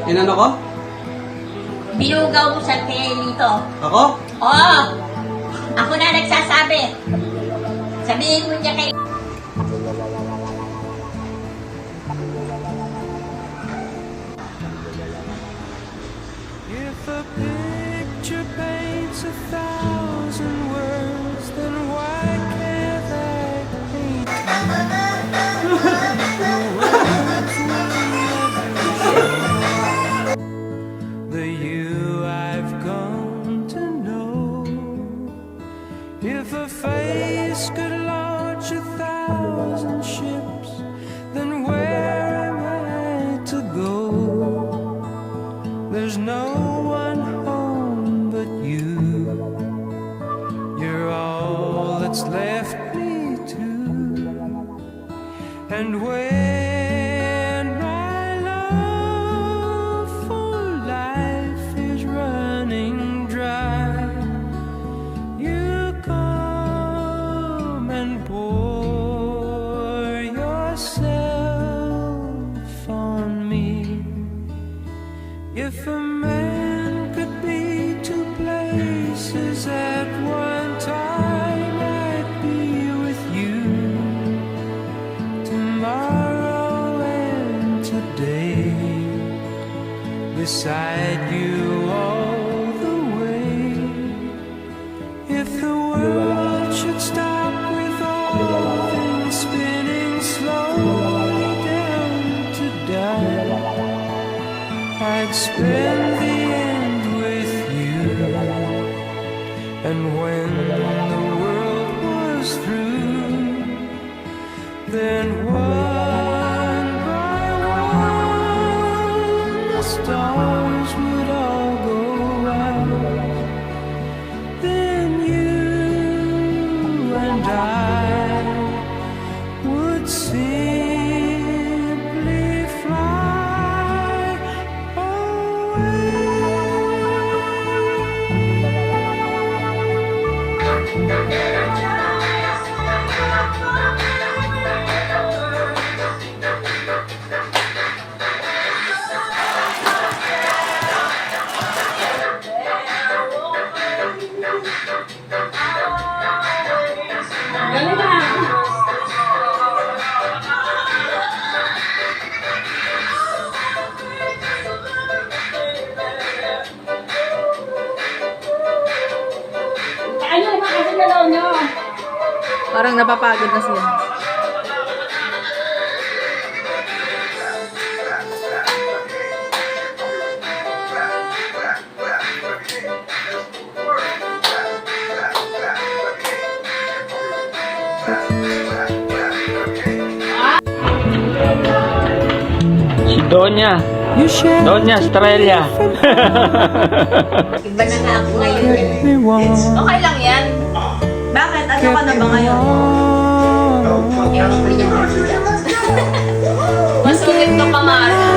Inano ko? Binugaw mo sa Lito. Ako? Oo! Ako na nagsasabi. Sabihin mo niya kay... If a picture paints 1,000 words, then why can't I paint the you I've come to know? If a face could launch 1,000 ships, then where am I to go? There's no one home but you. You're all that's left me to. And when my love for life is running dry, you come and pour yourself on me. If a man could be two places at one time, I'd be with you tomorrow and today, beside you all the way. If the world should stop with all things spinning slowly down to die, I'd spend the end with you. And when the world was through, then one by one the stars would all go out. Then you and I would simply fly away. Dali na! Ano naman kasi nalaw nyo? Parang napapagod na sila. Si Donya. Donya Estrella. Iba na nga ako ngayon. Okay lang yan. Bakit? Ano ka na ba ngayon? Ewan ko niya mga sila. Masungit ka pa, Mara.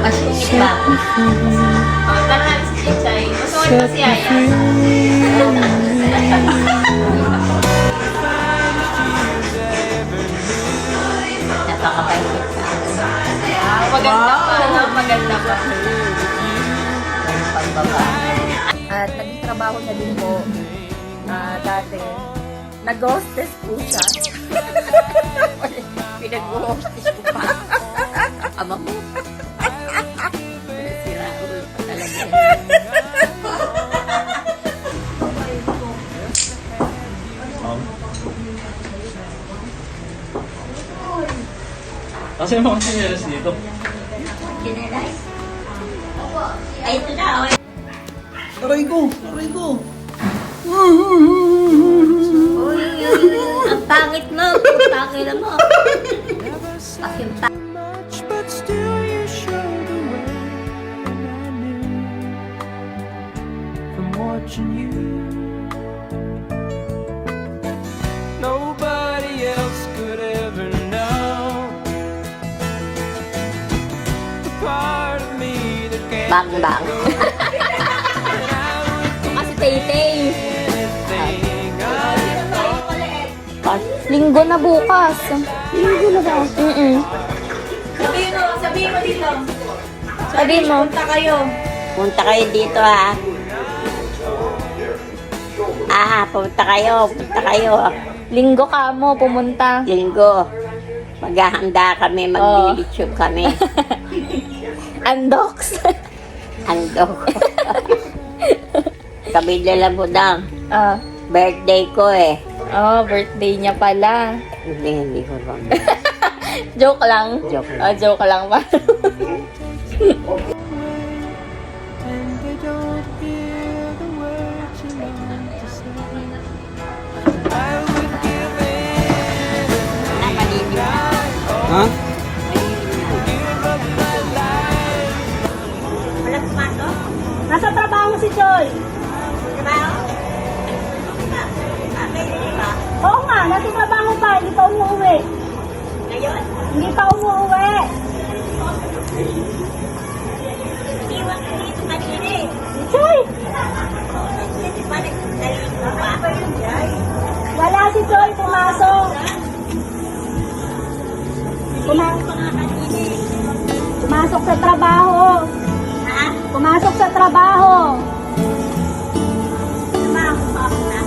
Masungit ba? Oh, tara, si Chichay. Masungit pa si Aya. Napakabait ka. Maganda pa, no? Maganda pa. Pagbabae. At naging trabaho niya din po dati. Nag-hostess po siya. Pinag-hostess ko pa. Ama mo. Sira ulo pa talaga. Kasi yung mga sinyelas dito. Kinelay. Ay, ito na. Oh. Aray ko! Aray ko! Ang pangit mo. Pangit mo. Pakimpa. Much, but still you showed the way, and I knew from watching you. Nobody else could ever know the part of me that can't Bang, bang. Kasi Tay-Tay. anything I thought. Linggo na bukas. Linggo na ba? Sabihin mo dito. Sabihin mo. Punta kayo. Punta kayo dito ha. Punta kayo. Linggo ka mo, pumunta. Linggo. Maghahanda kami, magbibitsyo kami. Andox. Andok. Kabila lang po daw. Ah. Birthday ko eh. Oh, birthday niya pala. Hindi ko ba. Joke lang. Joke lang. Ah, joke lang ba? and they don't hear the words you long to say. I would give anything, Nakalibig. Ha? give up my life. Wala pumasok? Nasa trabaho si Joy. Trabaho? Di ba? Oo nga, nasa trabaho pa. Hindi pa umuwi. Ngayon? Hindi pa umuwi. Iwan ka dito kanina eh. Joy! Hindi ba nagdalito pa? Wala si Joy, pumasok. Pumasok ka nga kanina eh. Pumasok sa trabaho. Ha? Pumasok sa trabaho. Tumakas pa ako na.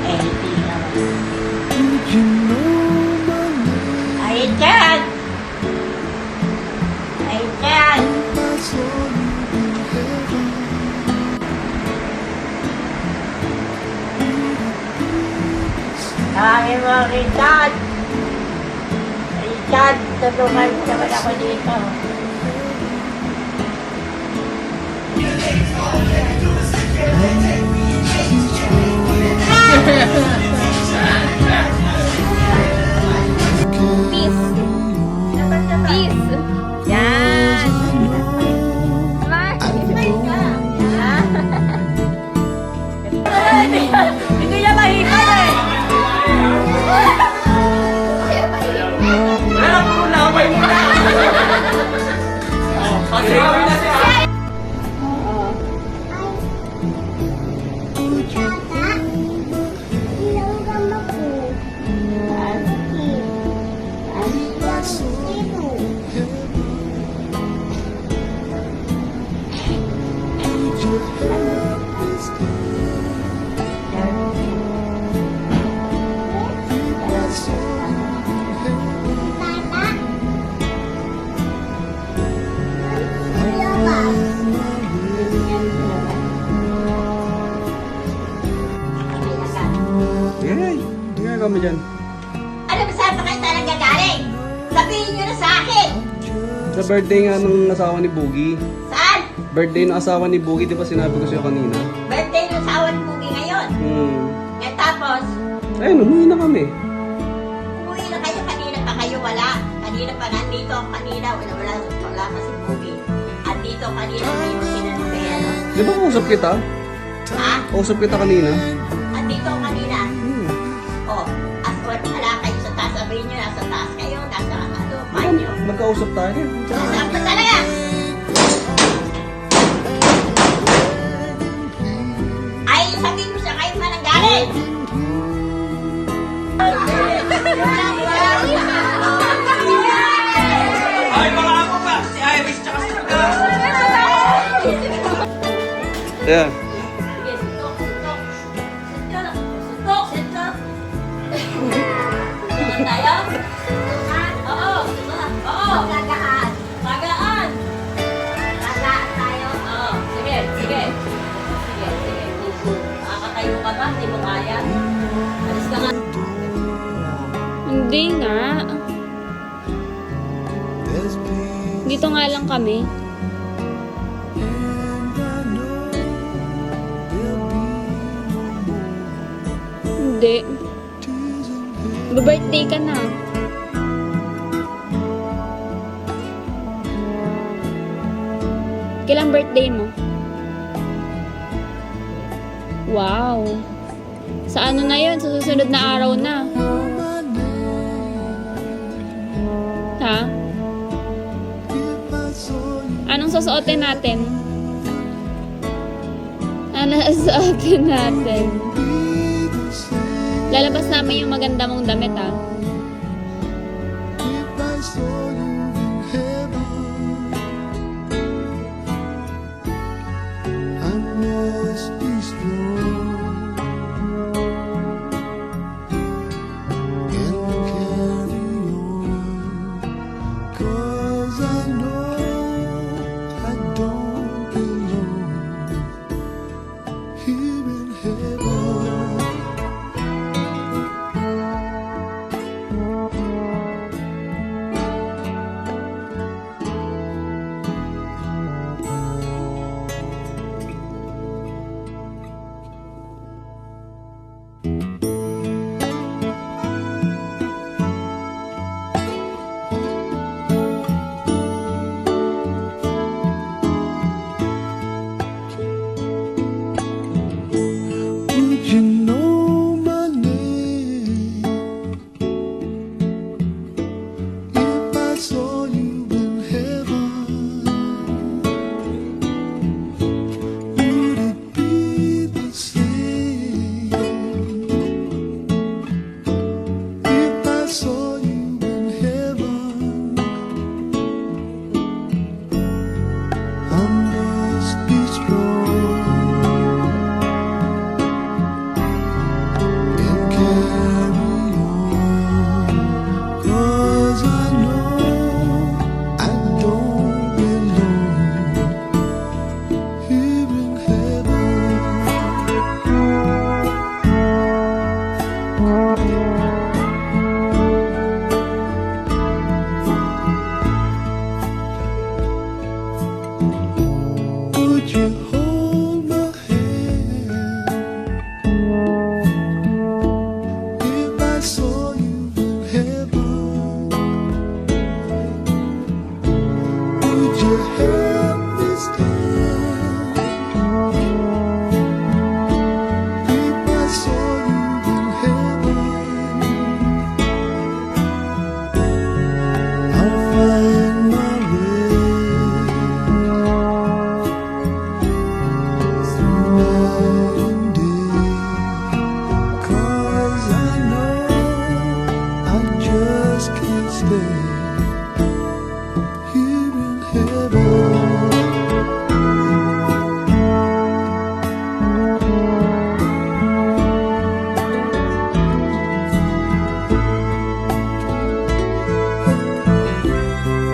Hindi naman. You know my name, Ay, Chad! Ay, Chad! I saw you in heaven. Sabi mo, Richard! Richard, tulungan mo naman ako dito. Peace. Peace. Yan. Smile. Hindi niya mahipan eh. Yay! Tingnan kami dyan. Ano ba saan pa kayo talaga galing? Sabihin nyo na sa akin! Sa birthday nga ng asawa ni Boogie. Saan? Birthday ng asawa ni Boogie, di ba sinabi ko sa'yo kanina? Birthday ng asawa ni Boogie ngayon. Eh tapos, Ayun, umuwi na kami. umuwi na kayo. Kanina pa kayo wala. Kanina pa nandito ako kanina. Wala pa si Boogie. Andito kanina kayo sinanong Di ba kausap kita? Ha? Kausap kita kanina? Andito ako kanina. Oh, wala kayo sa taas. Sabihin nyo, nasa taas kayo. Nasa banyo. Nagkausap tayo. Nasaan pa talaga? Ay, sabihin mo siya kayo pa nang galing. Ay, mga ako pa! Si Iris tsaka si Yeah. Sige, suntok. Suntok. Suntok tayo? Oo. Gagaan. Gagaan tayo. Oo. Sige. Makakatayo ka ba? Hindi mo kaya? Alis ka nga. Hindi nga. There's peace Dito nga lang kami. and I know there'll be Hindi. tears in heaven. Ba-birthday ka na. Kailang birthday mo? Wow. Sa ano na yun? Sa susunod na araw na. Ha? If I saw you, Anong susuotin natin? Anong susuotin natin? be Lalabas namin yung maganda mong damit ah. If I saw you in heaven, I must be strong and carry on, 'cause I know I don't belong here in heaven. Would you know my name if I saw you in heaven? Would it be the same if I saw you in heaven? I must be strong and carry on, 'cause I know I don't belong here in heaven. Would you hold my hand if I saw you in heaven? Would you help me stand if I saw you in heaven? I'll find my way through night and day, 'cause I know I just can't stay here in heaven.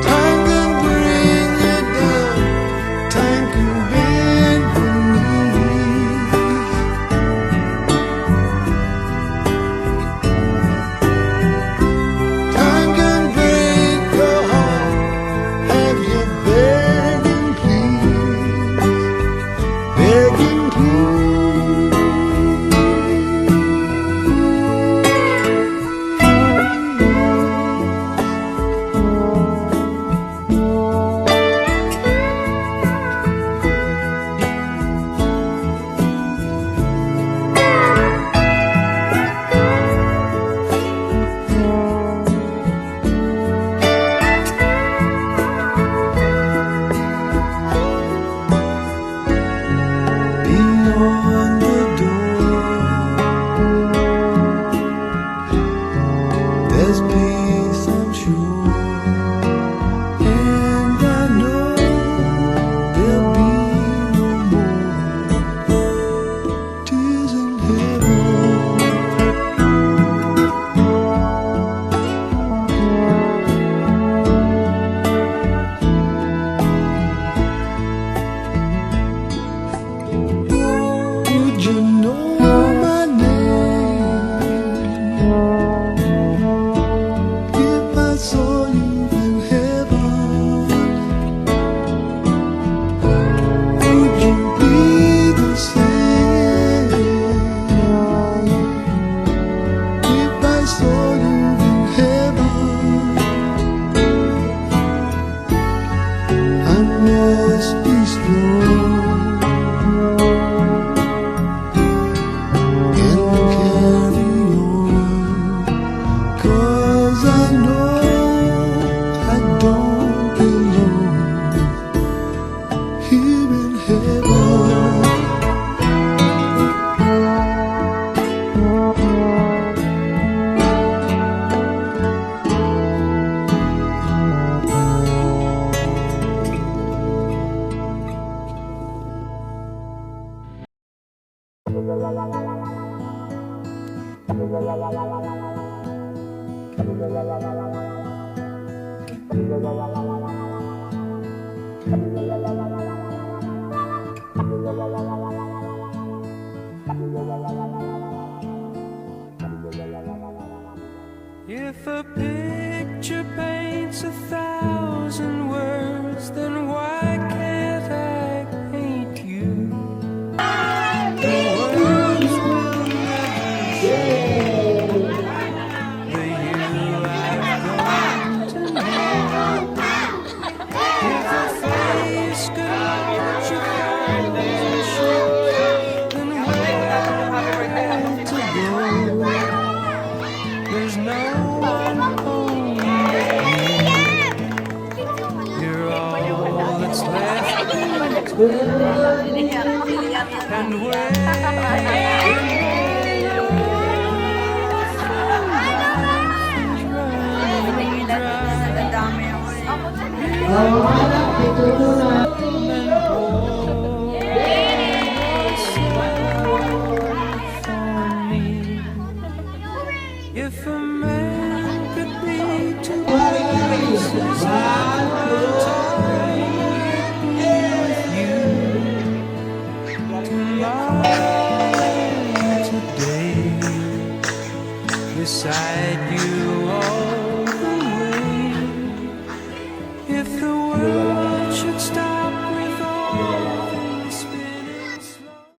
Time can bring you down, time can bend your knees. Time can bring If a picture paints 1,000 words, then why can't I paint you? The words will never say the you I've gone to know. If a face could watch your foundation, then where to go? There's no one home but you. You're all that's left. And if a man could be two places at one time, with you tomorrow, today, beside you.